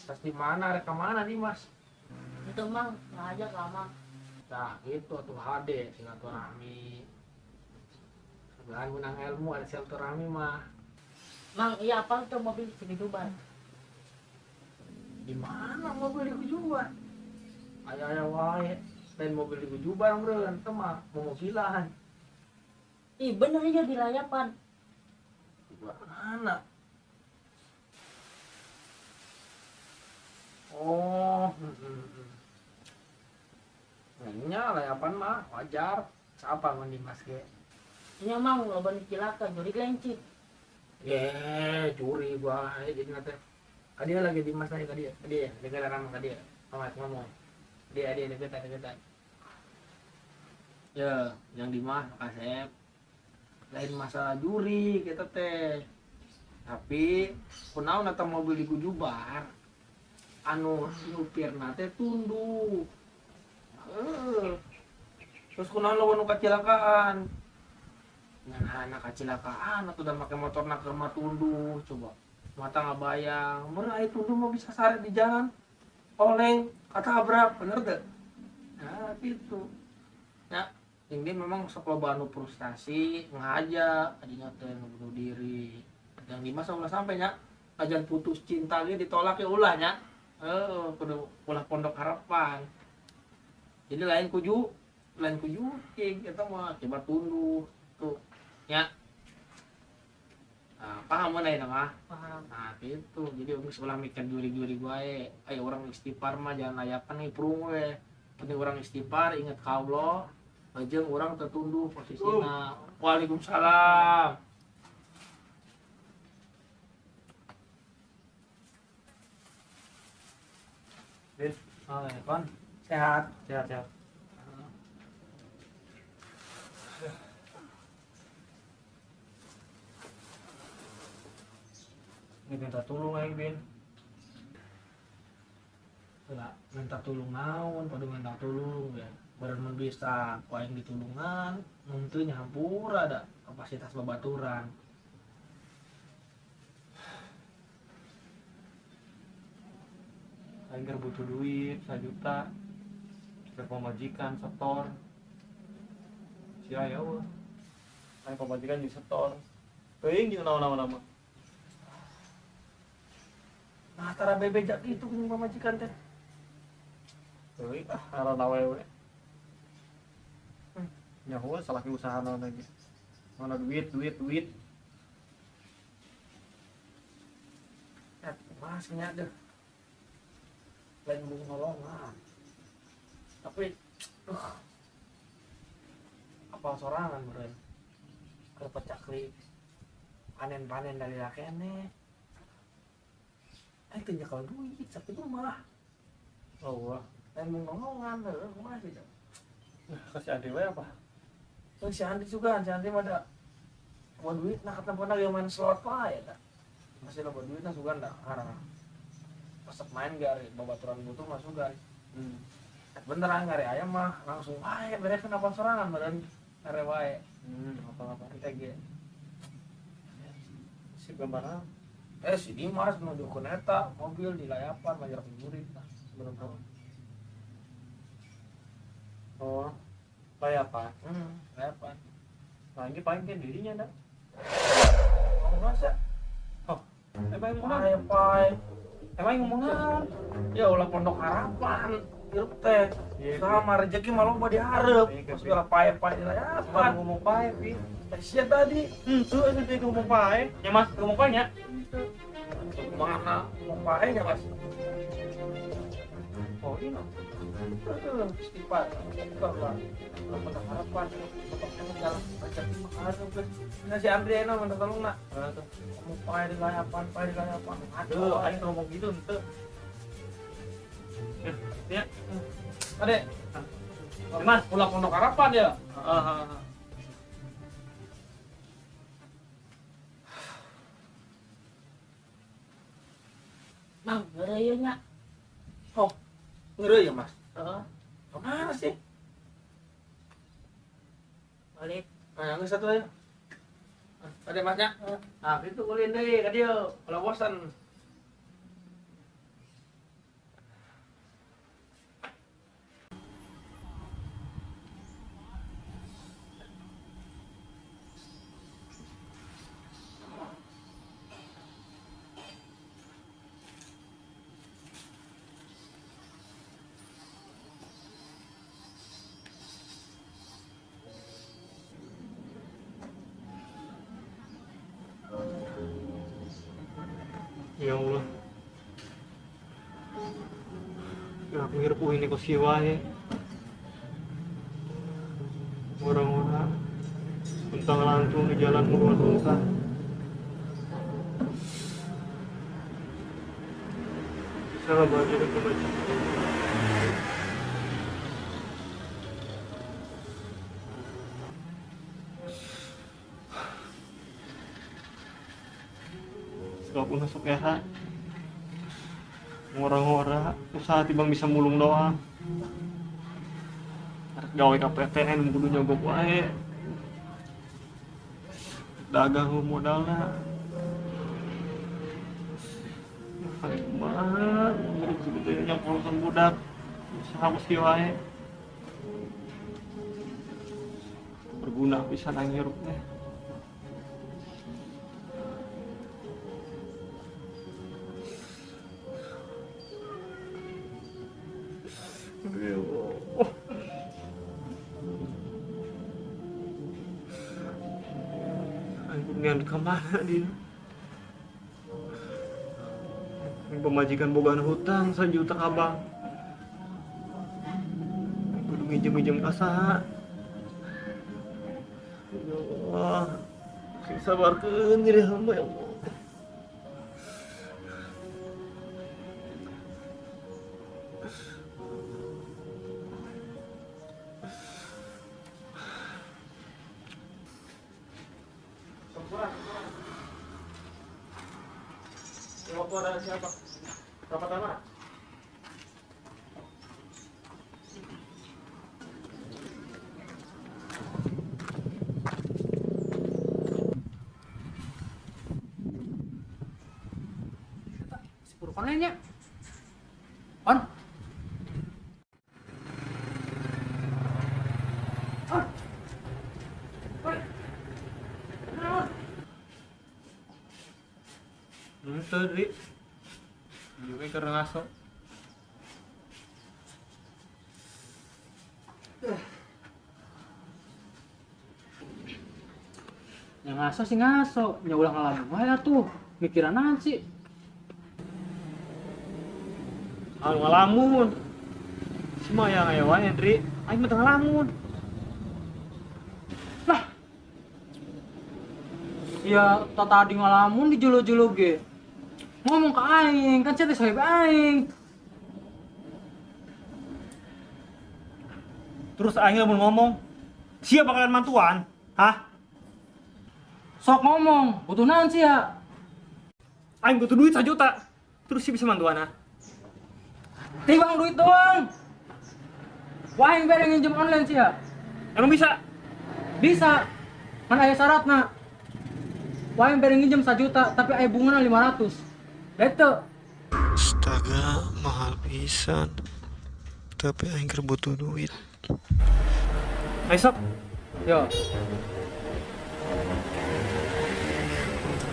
Tas di mana? Reka mana nih Mas? Itu mang ngajak lama. Nah gitu tuh HD silaturahmi. Sebelahan menang ilmu ada silaturahmi mah. Mang iya apa tuh mobil segitu ban? Di mana mobil di Kujuban? Aya wae. Lain mobil di Kujuban beureun teh mah mobilan. Ih bener aja di layapan. Di mana? Oh, nya layapan mah wajar. Siapa mah Dimas ge? Ini mang loba cilaka jadi kelenci. Curi gua jadi nate. Tadi lagi Dimas tadi ya, dengar orang tadi ya. Mamat ngomong. Dia deketan. Ya, yang Dimas Kasep. Lain masalah juri kita teh. Tapi kunaon eta mobil di Kujubar. Anu nyupirna teh tunduk. Terus kunaon lawan kecelakaan. Nah, anak kecelakaan atau udah pakai motor nak ke rumah tunduk coba. Mata nggak bayang, murah itu tunduk mau bisa sare di jalan. Oleng katabrak, bener deh. Nah, gitu. Ya, ini memang sekolah anu frustasi, ngajak, adinya teh bunuh diri. Yang Dimas ulah sampai nya, ajan putus cinta ge ditolak ya ulahnya. Kudu ulah pondok harapan. Jadi lain kuju kita mah coba tunduk tuh ya. Nah, paham mana ya mah? Paham. Nah gitu. Jadi orang sekolah mikir juri wae. Ayo orang istighfar mah jangan layapan nih prung we. Penting orang istighfar ingat ka Allah. Lajeng orang tertunduh posisina. Waalaikumsalam. Bin, kon sehat. Ini minta tolong aing Bin. Enggak minta tolong naon, pada minta tolong ya. Badan mun bisa ku aing ditulungan, mun teu nyampur ada kapasitas babaturan. Aing keur butuh duit 1 juta. Ke pemajikan setor. Sia ya eueuh. Aing pemajikan di setor. Teuing jeung naon-naon. Nah, tara bebejak itu jeung pamajikan teh. Teuing ngaranna we. Nyaho salah ke usaha naon lagi. Mana duit. Mas nya deh. Lain mau nolongan. Tapi apa sorangan beureun. Keur pecakli panen dari lakene. Teu nyekel duit sakit mah. Oh wah, lain mau nolongan heuh kumaha sih. Kasih Andi we apa? Terus si Andi juga, si Andi mah ada mau duit nah kata pernah yang main slot wae eta. Masih loba duit nah sugan da harang. Pasep main gari babaturan butuh masuk gari. Beneran gari ayam mah langsung wae beres kenapa sorangan badan are wae. Apa-apa kita ge. Si gambaran. Si Dimas nunjukeun eta mobil di layapan majar jurit nah bener-bener. Oh. Layapan. Layapan. Nah, ini paling kan dirinya dah. Mau ngerasa? Oh, emang ngomong Layapan. emang ngomongnya Ya ulah Pondok Harapan. Hirup teh. Iya, Sama rezeki mah loba diharap. Iya, Terus segala pae-pae di baru layapan. ngomong pae, Pi. Sia tadi. Tuh itu dia ngomong pae. Ya Mas, ngomong pae nya. Mana mau pae-nya, Mas? Oh, ini. Istighfar. Istighfar, Pak. Ulah Pondok Harapan. Pondok jalan rezeki mah harap, guys. Nah, si Andriana mana tolong nak. Mau pae di layapan, pae di layapan. Aduh, aing ngomong gitu ente. Ya. Adek. Mas, Pulang Pondok Harapan ya. Mang, ngerayanya. Oh, ngeri ya, Mas. Heeh, Kemana sih? balik. Nah, yang satu aja. Ada Masnya? Nah, itu ulin deh, ka dia. Kalau bosan. Ya Allah. Ya aku ngirup ini kok siwae. Orang-orang tentang langsung di jalan rumah Sultan. Salah baca dan kebaca. Sekapun masuk era orang-orang usaha tibang bisa mulung doang. Arek gawe KPTN kudu nyogok wae. Dagang modalna. Paling kumaha, urip sebetulnya nyampulkeun budak. Usaha mesti wae. Berguna bisa nanghirup teh. Ya Allah. Dengan kemana dia? Pemajikan bogaan hutang 1 juta abang. Kudu minjem kasaha. Ya Allah. Sabarkeun diri hamba ya Allah. Waktu ada siapa? Berapa tanah? Sepuluh panennya. On. On. Tadi juga karena ngaso. Yang ngaso sih ngaso, nya ulah ngalamun wae tuh. Mikiran naon sih? Ngalamun. Semua yang aya wae, Dri. Aing mah teu ngalamun. Lah. Ya tadi ngalamun di jolo-jolo ge. Ngomong ke aing, kan saya sahib aing. Terus aing lamun ngomong, "Sia bakalan mantuan?" Hah? Sok ngomong, butuh naon sih ya? Aing butuh duit 1 juta. Terus sih bisa mantuan, ah? Tibang duit doang. Wah, aing bere nginjem online sih ya. Emang bisa? Bisa. Kan aya syaratna. Wah, aing bere nginjem 1 juta, tapi aya bungana 500. Betul. Astaga, mahal pisan. Tapi aing keur butuh duit. Ayo sok. Yo.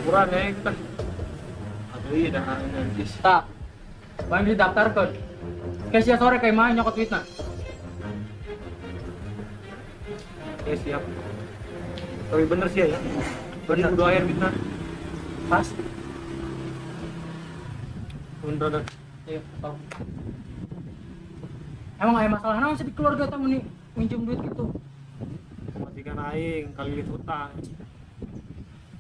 Kurang ya kita. Aduh iya dah nanti. Tak. Bang didaftarkan. Kayak sore kayak mah nyokot duitna. Siap. Tapi bener sih ya. Bener udah air duitna. Pas. Bener dah. Iya, tahu. Emang ada masalah naon sih di keluarga tamu nih minjem duit gitu. Matikan aing kali lihat utang.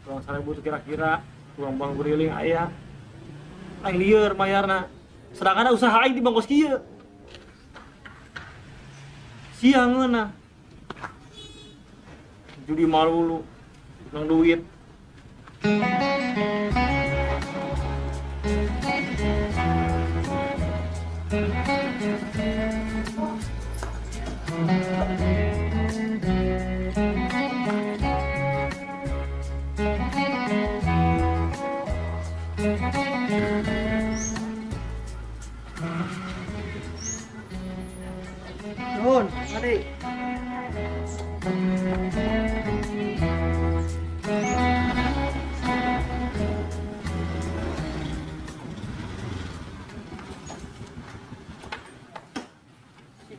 Uang 1.000 tuh kira-kira uang bang beriling aya. Aing lieur mayarna. Sedangkan usaha aing di bangkos kieu. Siangeuna. Judi malu lu. Nang duit. Nuhun, adik.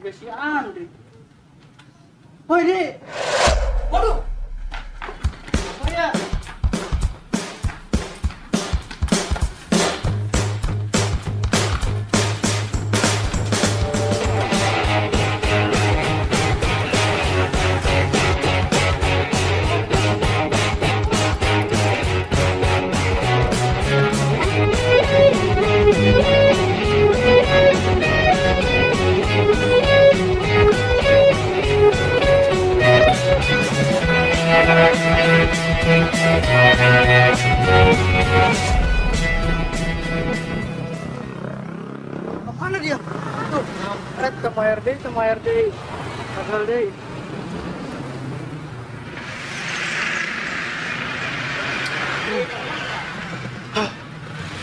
Si Andri. Woi, Dik. Waduh. Oh ya. Mana dia? Tuh, sama RD, gagal deh.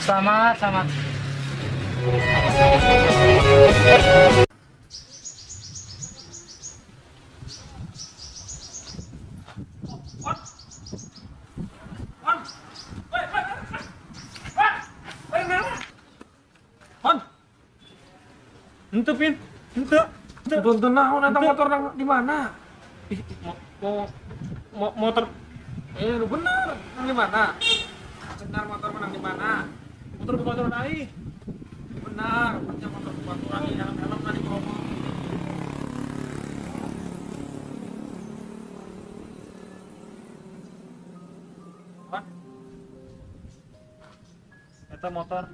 Selamat. Hon. Ente pin. Ente. Tuntun naon eta motor nang di mana? Ih, mau motor Lu bener, nang di mana? Benar motor menang di mana? motor bebaturan aing. Benar, punya motor baturan di dalam helm tadi ngomong. Hon. Eta motor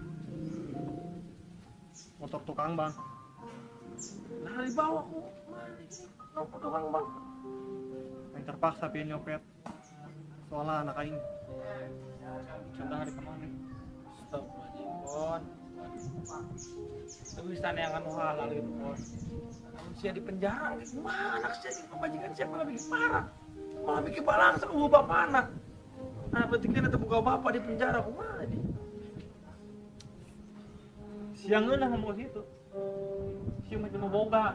tukang bang. Nah, dibawa ku. Mana tukang bang? Yang terpaksa pian nyopet. Soalnya anak aing contoh hari kemarin. Stop anjing, Bon. Itu bisa yang anu halal gitu, Bon. Manusia di penjara, gimana sih? Pembajikan siapa lebih parah? Malah bikin balang sama bapak anak. Nah, berarti kan ada buka bapak di penjara, kumaha dia? Siang ngeunah ngomong situ. Siang mah cuma boga.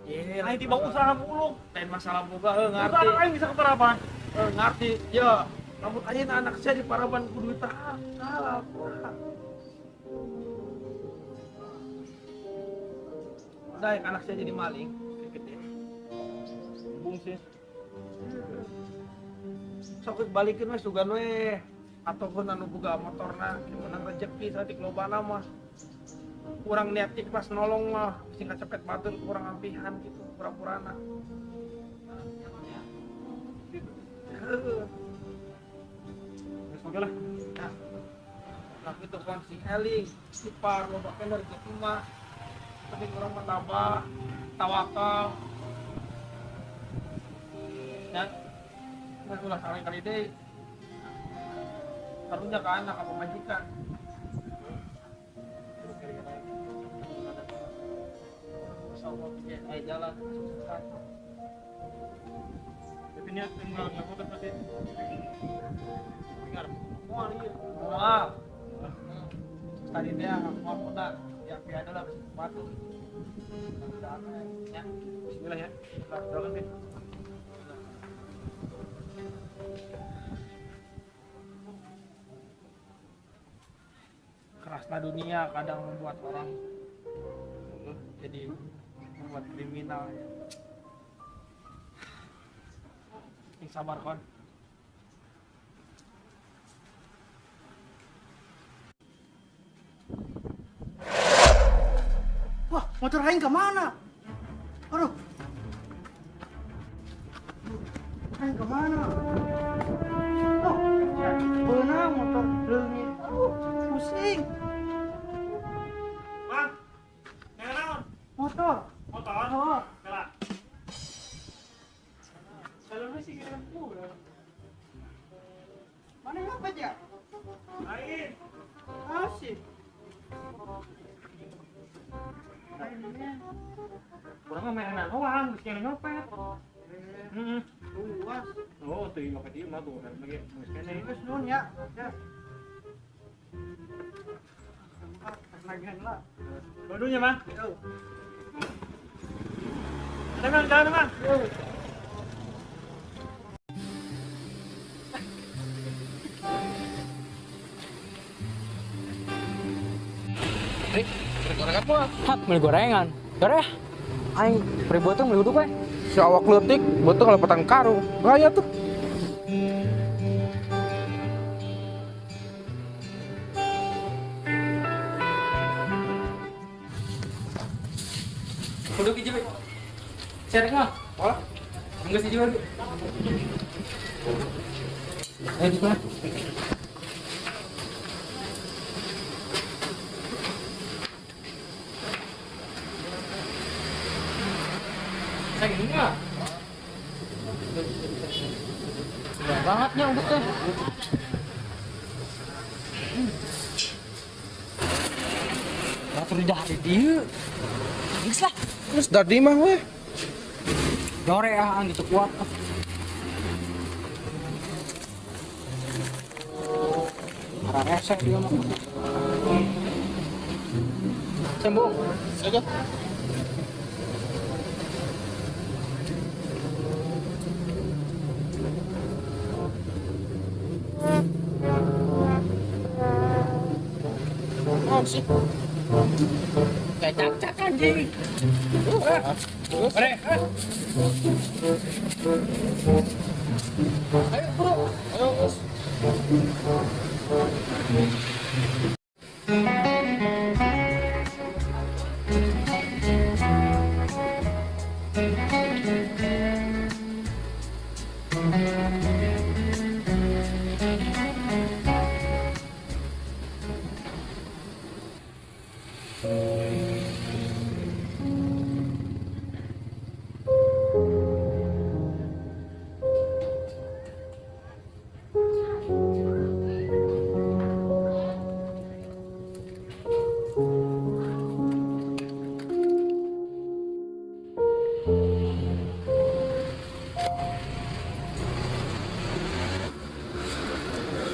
Iya, Aing tiba usaha muluk. lain masalah boga, ngerti. Usaha aing bisa keparapan. Ngerti, ya. Rambut aja anak saya di paraban kudu ditahan. Salah, udah, anak saya jadi maling. Gede. Bung sih. Sok balikin we sugan we. Ataupun anu boga motorna, menang rezeki satik lobana mah. Kurang niat ikhlas nolong mah, sing kacepet batur kurang ampihan gitu, pura-purana. Oke lah. Nah, itu kan si Eling, si Par, loba kan rezeki mah. Tapi kurang menambah tawakal. Ya, nah ulah saling kali deh. Karunya ke anak apa majikan. Insyaallah ayo jalan sukses. Tapi niat tinggal ngapain pasti. Dengar. Mual ieu. Mual. Tadi dia mau putar, ya adalah batu. Ya. Bismillah ya. Jalan deh. Kerasnya dunia kadang membuat orang jadi membuat kriminal ya. Yang sabar kon. Wah, motor aing kemana? Aduh. Aing kemana? Oh, benar motor leungit. Aduh, pusing. Bang, jangan naon. Motor. Motor. Oh, Gerak. Kalau lu sih kira pulang. mana ngapa ya? Lain. Asik. Akhirnya Kurang mah mainan doang, geus kene nyopet. Heeh. luas. Oh, tuh nyopet ieu mah tuh lagi geus kene. Terus nun ya. Ya. Lagian lah. Bodohnya mah. Yo. Ada Bang, jalan Bang. Hap, beli gorengan. Yaudah ya. Aing peributang beli uduk we. Si awak leutik, betul ngelepetan karung. Gaya tuh. Uduk hiji we. Cerek mah. Oh. Enggak sih juga. Ayo di sana. Saya gini nggak? Sudah bangetnya uduk teh. Batur dah di dieu. Geus lah. Terus dari mah weh. Jore gitu kuat. Marah resek dia mah. Sembuh. Saja. Oh, sih. Cacak anjing. Ayo, bro. Ayo, Bos.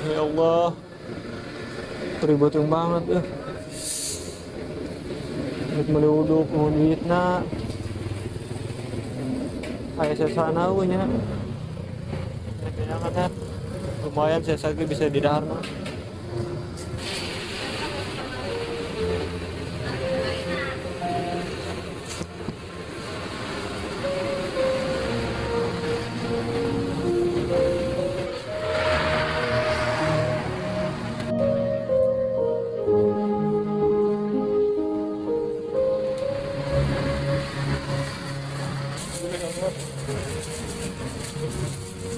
Ya Allah. Peributang banget Duit beli uduk, mau duitna. Kayak sesana we nya. Lumayan saya sakit bisa didahar mah.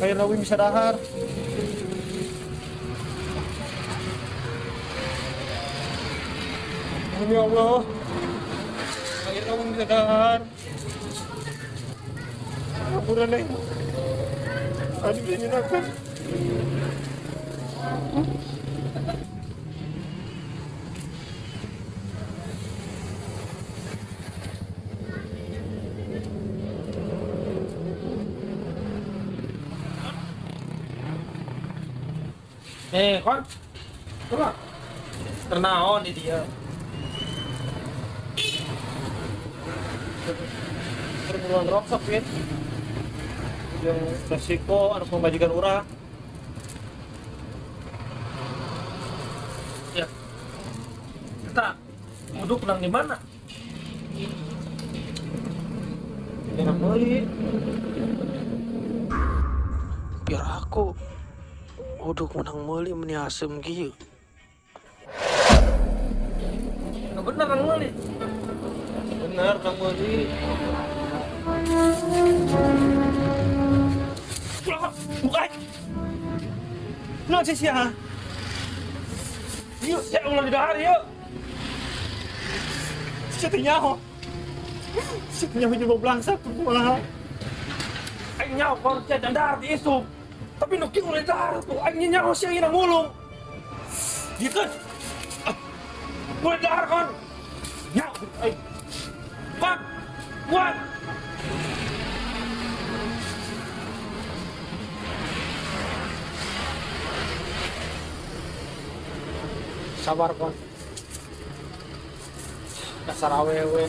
Kayak Rawi bisa dahar. Demi Allah. Kayak Rawi bisa dahar. Ampura Neng. Adik ini nakal. Kon. Coba. Ternaon di dia. perburuan roksok ya. Yang resiko anak membajikan urang. Ya. Kita duduk menang di mana? Enak beli. Biar aku uduk menang meuli meni asem kieu. Nah, bener nang meuli. Bener nang meuli. Bukan. Nah, sih ya. Yuk, ya ulang di dahar yuk. Siapa nyaho? Siapa nyaho coba belangsak kumaha? Aing nyaho kalau dan dahar di isuk. Tapi nuki mulai dahar tuh, aing nyaho sih aing ngulung. Dia kan mulai dahar kan. Nyaho aing. Kuat. Sabar kon. Dasar awewe.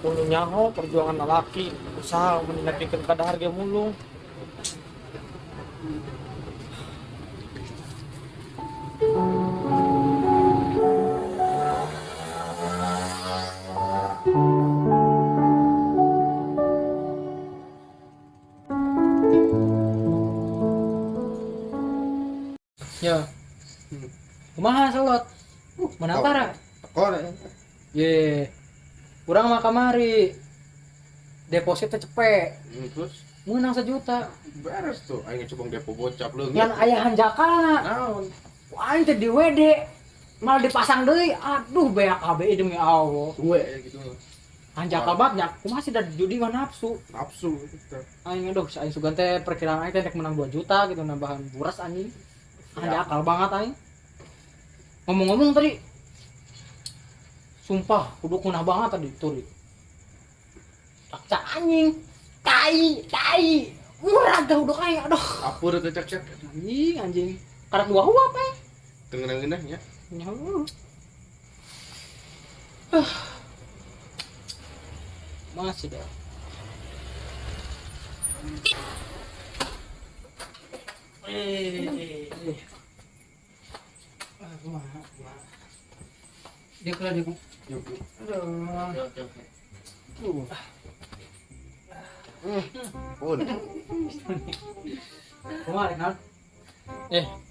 Kudu nyaho perjuangan lelaki, usaha meningkatkan kadar harga mulung. Ya. Kumaha salot? Mana para? Tekor. Ye. Kurang mah kamari. Depositnya cepet. Terus Menang 1 juta. beres tuh. Aing coba depo bocap leungit. Yang ayahan jakana. Naon? Aing teh di WD. Malah dipasang deui. Aduh beak KB demi Allah. Tuwe gitu. Anjak banget, kumaha sih dari judi mah nafsu. Nafsu gitu. Aing aduh, aing sugan teh perkiraan aing teh menang 2 juta gitu nambahan buras anjing. Anjak akal banget aing. Ngomong-ngomong tadi sumpah, kudu kunah banget tadi turi. Cak anjing. Tai. Murah dah udah aing aduh. Apur teh cek. Anjing. Karat 2 huap aing. Tengenang-ngenah nya. Nyaho. Masih dah. Dia kira dia. Pun. Kemarin kan?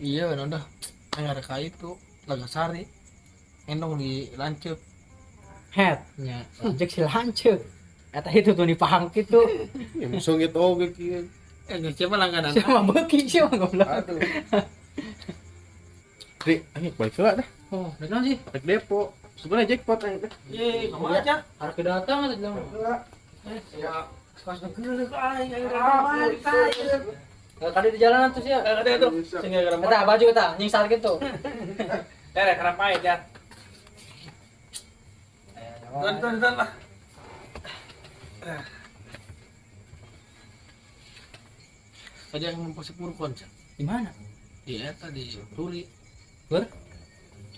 Iya bener dah. Aing ada ka itu, Lagasari. Endong di Lanceuk. Head nya. Ojek si lanceuk. Eta itu tuh dipahang kitu. Ya musuh gitu oge kieu. Geus coba langganan. Siapa beuki sih mah goblok. Aduh. Dik, aing balik heula dah. Oh, benar sih. Rek depo. Sebenarnya jackpot aing teh. Ye, kamu aja. Harus datang aja bilang. Ya. Pas ngegeuleuh aing kemari Kali di jalanan tuh sih ya. Ada tuh. Sing gara Eta baju eta nyingsal gitu. Tere kerapait ya. Tonton lah. Ada yang memposisi purkon sih. Di mana? Di eta di Turi. Ber?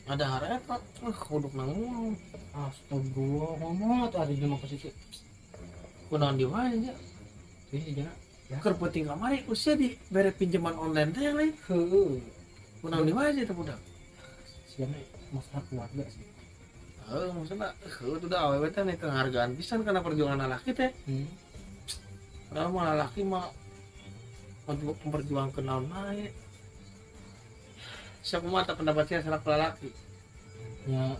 Ada hareta. Kuduk nang mulu. Astagfirullah, ngomong tuh ada di mana posisi. Kunaon di wae nya. Sih jana. Keur penting kamari usia di bere pinjaman online teh yang lain. Heuh. Kunaon di wae teh budak. Siana masalah keluarga sih. Maksudnya, itu udah awewe teh nih penghargaan pisan karena perjuangan lelaki teh. Padahal mah lelaki mah memperjuangkan naon wae. Siapa mah tak pendapat saya selaku lelaki. Ya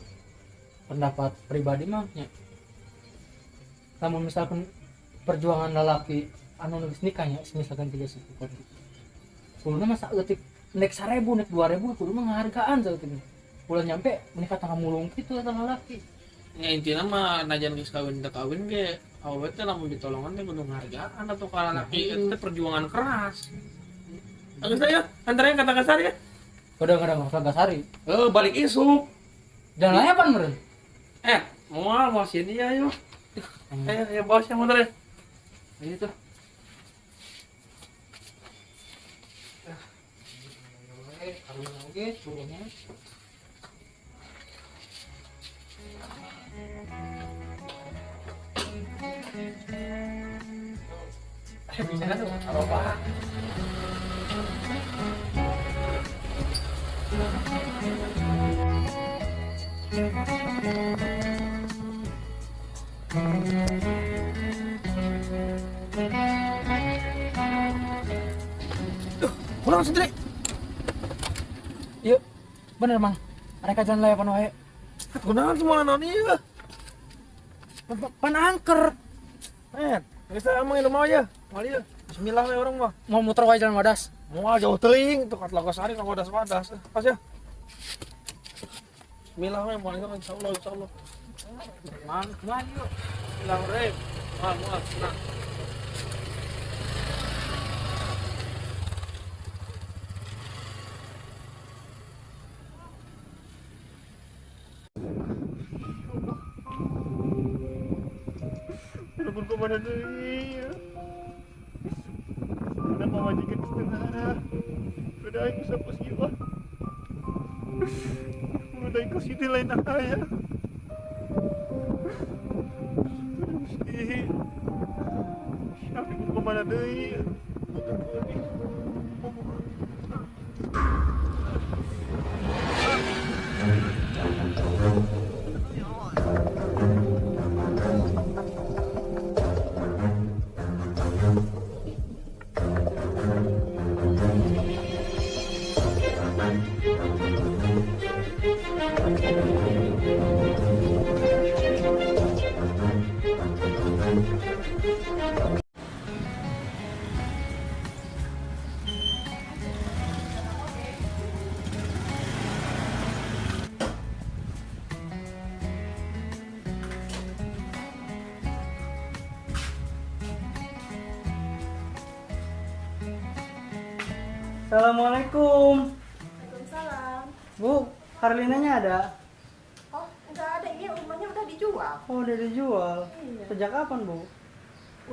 pendapat pribadi mah nya. Namun misalkan perjuangan lelaki anu geus nikahnya misalkan 3 suku kan. Kuluna mah saeutik nek 1000 nek 2000 kudu mah ngahargaan saeutik. Bulan nyampe menikah tengah mulung gitu eta lelaki. Ya intinya mah najan geus kawin teh kawin ge awewe teh lamun ditolongan teh kudu ngahargaan atau ka lelaki itu teh perjuangan keras. Geus saya antara kata kasar ya. Kadang-kadang masalah gasari. Balik isuk. Jangan layan pan meureun. Mau sini ya yuk. Ya bos yang motor ya. Ini tuh. Oke, turunnya. Bisa kan tuh? Apa-apa. Pulang sendiri. Yuk, bener mang. Mereka jalan layapan wae. Kenalan semua anak dia. Panangker. Bisa emang itu mau aja. Mali ya. Bismillah we orang mah. Mau muter wae jalan wadas. Mau jauh teuing tuh kat Lagosari ka wadas-wadas. Pas ya. Bismillah we mau insyaallah insyaallah. Man, man yuk. Bilang rem. Mual, senang. Telepon ke mana deui? Kenapa majikan setengah? Udah aku sapa siapa? Udah aku sini lain aya. Mesti. Siapa ke mana deui? Assalamualaikum. Waalaikumsalam. Bu, Karlinanya ada? Oh, udah ada, iya, rumahnya udah dijual. Oh, udah dijual. Iya. Sejak kapan, Bu?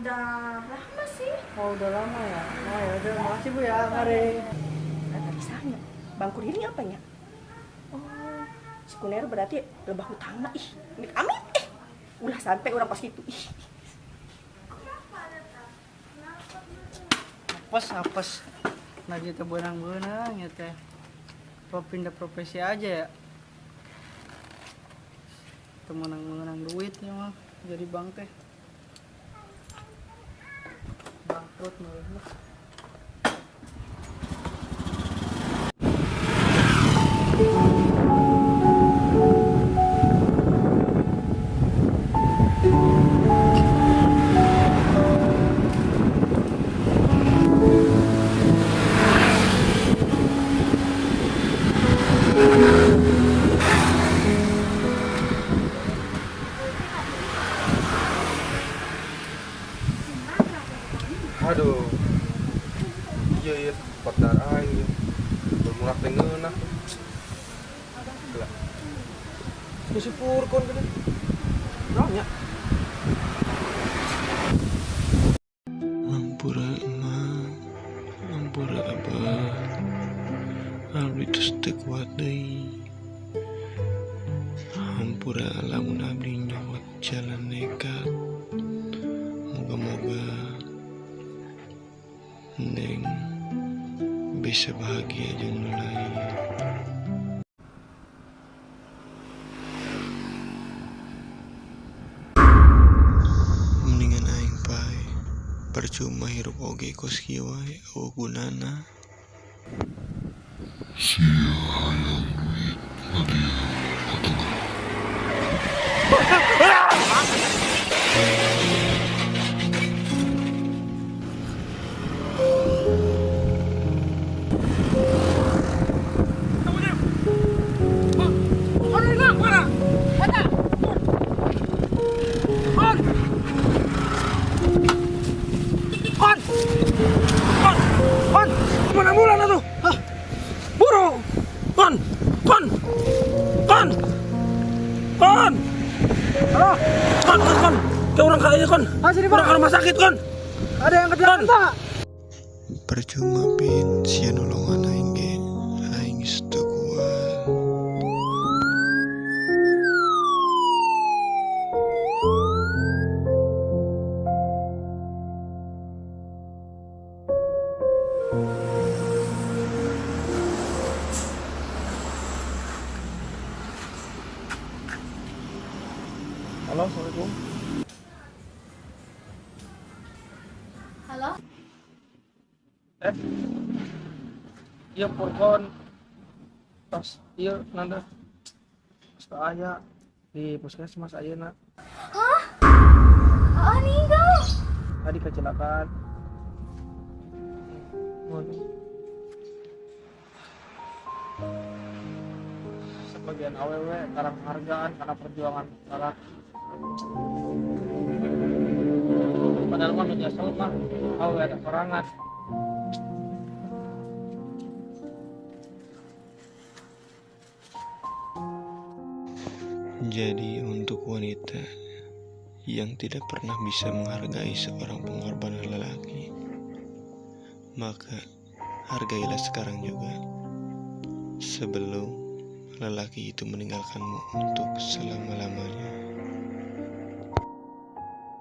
Udah lama sih. Oh, udah lama ya. Oh, ya udah, makasih Bu ya. Mari. Nggak bisanya. Bang Kurir ini apanya? Oh, si Kunero berarti lebah hutang. Ih, amin. Ulah sampai orang pas itu. Ih. Apes. Nah gitu benang-benang ya teh. Apa pindah profesi aja ya? Itu menang duit ya mah. Jadi bang teh. Bangkrut malah. Aduh. Iya, sempat darah aing. Bermurak teh ngeunah. Lah. Disipurkeun geuning. Nanya. Ampura emang, ampura abah. Abdi terus teu kuat deui. Ampura lamun abdi nyawat jalan nekat. Moga-moga Neng bisa bahagia jeung nu lain. Mendingan aing pae percuma hirup oge kos kieu wae eueuh gunana. Mana bulan atuh? Hah? Buru. Kon. Halo. Kon. Kayak orang kaya kon. Orang ke rumah sakit kon. Ada yang kecelakaan, Pak? Percuma pin sia nolongan aing ge. Aing geus teu kuat. Halo, assalamualaikum. Halo? Iya Purkon. Pas iya nanda. Pas ayah di puskesmas ayeuna Hah? Ah, meninggal? tadi kecelakaan. Waduh. Sebagian awewe karena penghargaan karena perjuangan lelaki. Padahal mah nyesel mah awewe ada perangan. Jadi untuk wanita yang tidak pernah bisa menghargai seorang pengorbanan lelaki, maka hargailah sekarang juga, sebelum lelaki itu meninggalkanmu untuk selama-lamanya.